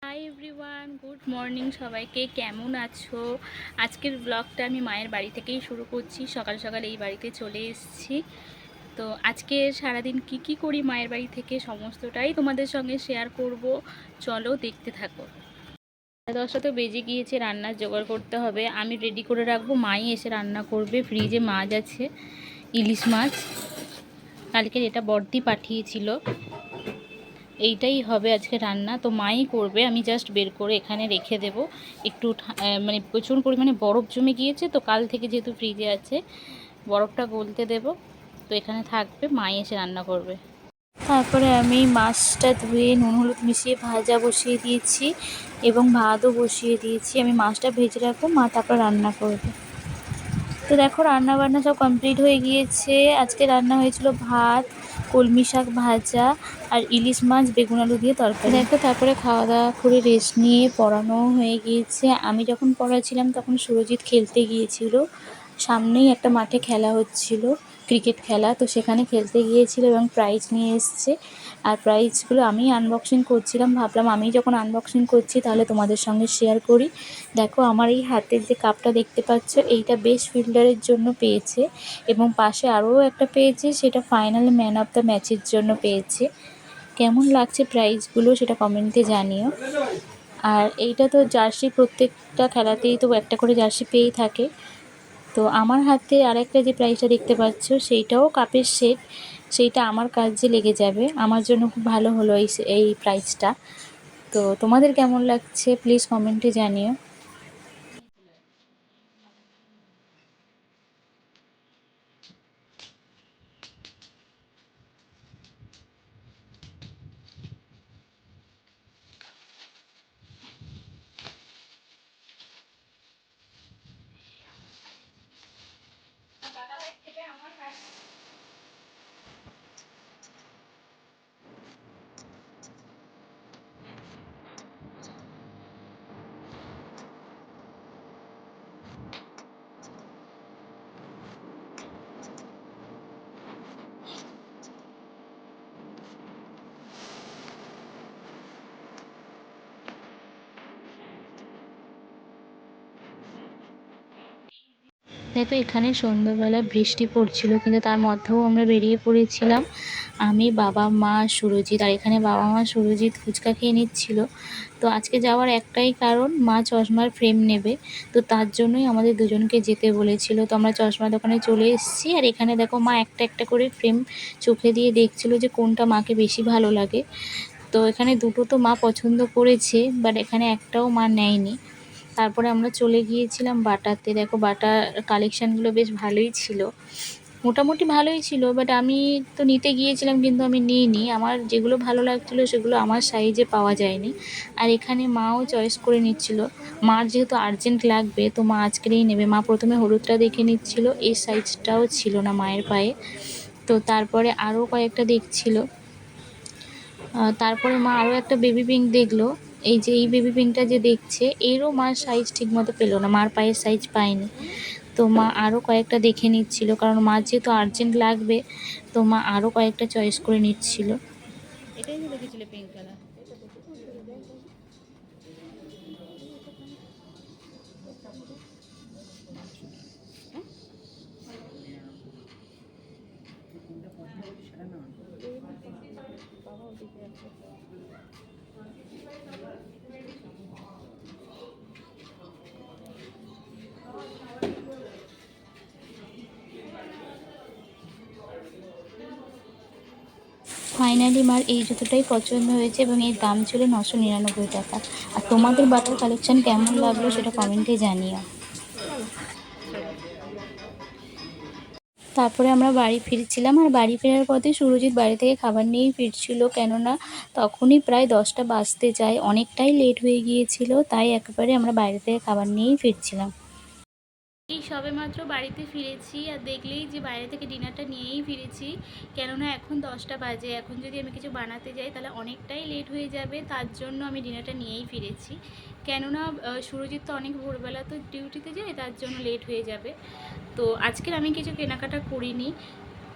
Hi everyone, good morning সবাইকে। কেমন আছো? আজকের ব্লগটা আমি মায়ের বাড়ি থেকেই শুরু করছি। সকাল সকাল এই বাড়িতে চলে এসেছি। তো আজকে সারাদিন কি করি মায়ের বাড়ি থেকে সমস্তটাই তোমাদের সঙ্গে শেয়ার করব। চলো দেখতে থাকো। 10টা তো বেজে গিয়েছে, রান্নার জোগাড় করতে হবে। আমি রেডি করে রাখবো, মাই এসে রান্না করবে। ফ্রিজে মাছ আছে, ইলিশ মাছ, কালকের এটা বড়দি পাঠিয়েছিল। এইটাই হবে আজকে রান্না। তো মাই করবে, আমি জাস্ট বের করে এখানে রেখে দেব। একটু মানে প্রচুর পরিমাণে বরফ জমে গিয়েছে, তো কাল থেকে যেহেতু ফ্রিজে আছে বরফটা গলতে দেব। তো এখানে থাকবে, মাই এসে রান্না করবে। তারপরে আমি মাছটা ধুয়ে নুন হলুদ মিশিয়ে ভাজা বসিয়ে দিয়েছি এবং ভাতও বসিয়ে দিয়েছি। আমি মাছটা ভেজে রাখবো, মা তারপর রান্না করবে। তো দেখো রান্না বান্না সব কমপ্লিট হয়ে গিয়েছে। আজকে রান্না হয়েছিল ভাত, কলমি শাক ভাজা আর ইলিশ মাছ বেগুন আলু দিয়ে তরকারি। দেখো তারপরে খাওয়া দাওয়া করে রেস্ট নিয়ে পড়ানো হয়ে গিয়েছে। আমি যখন পড়াছিলাম তখন সুরজিৎ খেলতে গিয়েছিল। সামনেই একটা মাঠে খেলা হচ্ছিল, ক্রিকেট খেলা। তো সেখানে খেলতে গিয়েছিল এবং প্রাইজ নিয়ে এসছে। আর প্রাইজগুলো আমি আনবক্সিং করছিলাম, ভাবলাম আমি যখন আনবক্সিং করছি তাহলে তোমাদের সঙ্গে শেয়ার করি। দেখো আমার এই হাতের যে কাপটা দেখতে পাচ্ছ, এইটা বেস্ট ফিল্ডারের জন্য পেয়েছে এবং পাশে আরও একটা পেয়েছে, সেটা ফাইনাল ম্যান অফ দ্য ম্যাচের জন্য পেয়েছে। কেমন লাগছে প্রাইজগুলো সেটা কমেন্টে জানিও। আর এইটা তো জার্সি, প্রত্যেকটা খেলাতেই তো একটা করে জার্সি পেয়েই থাকে। তো আমার হাতে আরেকটা যে প্রাইজটা দেখতে পাচ্ছ, সেইটাও কাপের সেট। সেইটা আমার কাজে লেগে যাবে, আমার জন্য খুব ভালো হলো এই প্রাইজটা। তো তোমাদের কেমন লাগছে প্লিজ কমেন্টে জানিও। দেখো এখানে সন্ধ্যাবেলা বৃষ্টি পড়ছিল, কিন্তু তার মধ্যেও আমরা বেরিয়ে পড়েছিলাম আমি, বাবা, মা, সুরজিৎ। আর এখানে বাবা মা সুরজিৎ ফুচকা খেয়ে নিচ্ছিল। তো আজকে যাওয়ার একটাই কারণ, মা চশমার ফ্রেম নেবে, তো তার জন্যই আমাদের দুজনকে যেতে বলেছিল। তো আমরা চশমা দোকানে চলে এসেছি। আর এখানে দেখো মা একটা একটা করে ফ্রেম চোখে দিয়ে দেখছিল যে কোনটা মাকে বেশি ভালো লাগে। তো এখানে দুটো তো মা পছন্দ করেছে, বাট এখানে একটাও মা নেয়নি। তারপরে আমরা চলে গিয়েছিলাম বাটাতে। দেখো বাটার কালেকশানগুলো বেশ ভালোই ছিল, মোটামুটি ভালোই ছিল, বাট আমি তো নিতে গিয়েছিলাম কিন্তু আমি নিইনি। আমার যেগুলো ভালো লাগছিলো সেগুলো আমার সাইজে পাওয়া যায়নি। আর এখানে মাও চয়েস করে নিচ্ছিল। মার যেহেতু আর্জেন্ট লাগবে তো মা আজকেরই নেবে। মা প্রথমে হলুদটা দেখে নিচ্ছিল, এই সাইজটাও ছিল না মায়ের পায়ে। তো তারপরে আরও কয়েকটা দেখছিল। তারপরে মা আরও একটা বেবি পিঙ্ক দেখলো। এই যে এই বেবি পিঙ্কটা যে দেখছে, এরও মার সাইজ ঠিকমতো পেলো না, মার পায়ের সাইজ পায়নি। তো মা আরও কয়েকটা দেখে নিচ্ছিল, কারণ মার যেহেতু আর্জেন্ট লাগবে তো মা আরও কয়েকটা চয়েস করে নিচ্ছিল। এটাই তো দেখেছিলে পিঙ্ক কালার। ফাইনালি মার এই জুতোটাই পছন্দ হয়েছে এবং এর দাম ছিল 999 টাকা। আর তোমাদের বাটার কালেকশন কেমন লাগলো সেটা কমেন্টে জানিও। তারপরে আমরা বাড়ি ফিরছিলাম, আর বাড়ি ফেরার পথে সুরজিৎ বাড়ি থেকে খাবার নিয়েই ফিরছিল, কেননা তখনই প্রায় 10টা বাজতে যায়, অনেকটাই লেট হয়ে গিয়েছিল। তাই একেবারে আমরা বাইরে থেকে খাবার নিয়েই ফিরছিলাম। এই সবেমাত্র বাড়িতে ফিরেছি, আর দেখলেই যে বাইরে থেকে ডিনারটা নিয়েই ফিরেছি, কেননা এখন 10টা বাজে। এখন যদি আমি কিছু বানাতে যাই তাহলে অনেকটাই লেট হয়ে যাবে, তার জন্য আমি ডিনারটা নিয়েই ফিরেছি। কেননা সুরজিৎ তো অনেক ভোরবেলা তো ডিউটিতে যায়, তার জন্য লেট হয়ে যাবে। তো আজকের আমি কিছু কেনাকাটা করিনি।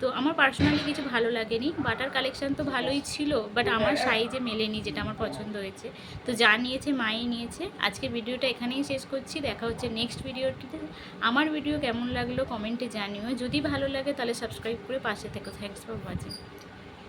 তো আমার পার্সোনালি কিছু ভালো লাগেনি। বাটার কালেকশান তো ভালোই ছিল, বাট আমার সাইজে মেলেনি যেটা আমার পছন্দ হয়েছে। তো যা নিয়েছে মাই নিয়েছে। আজকে ভিডিওটা এখানেই শেষ করছি, দেখা হচ্ছে নেক্সট ভিডিওটিতে। আমার ভিডিও কেমন লাগলো কমেন্টে জানিও, যদি ভালো লাগে তাহলে সাবস্ক্রাইব করে পাশে থেকো। Thanks for watching.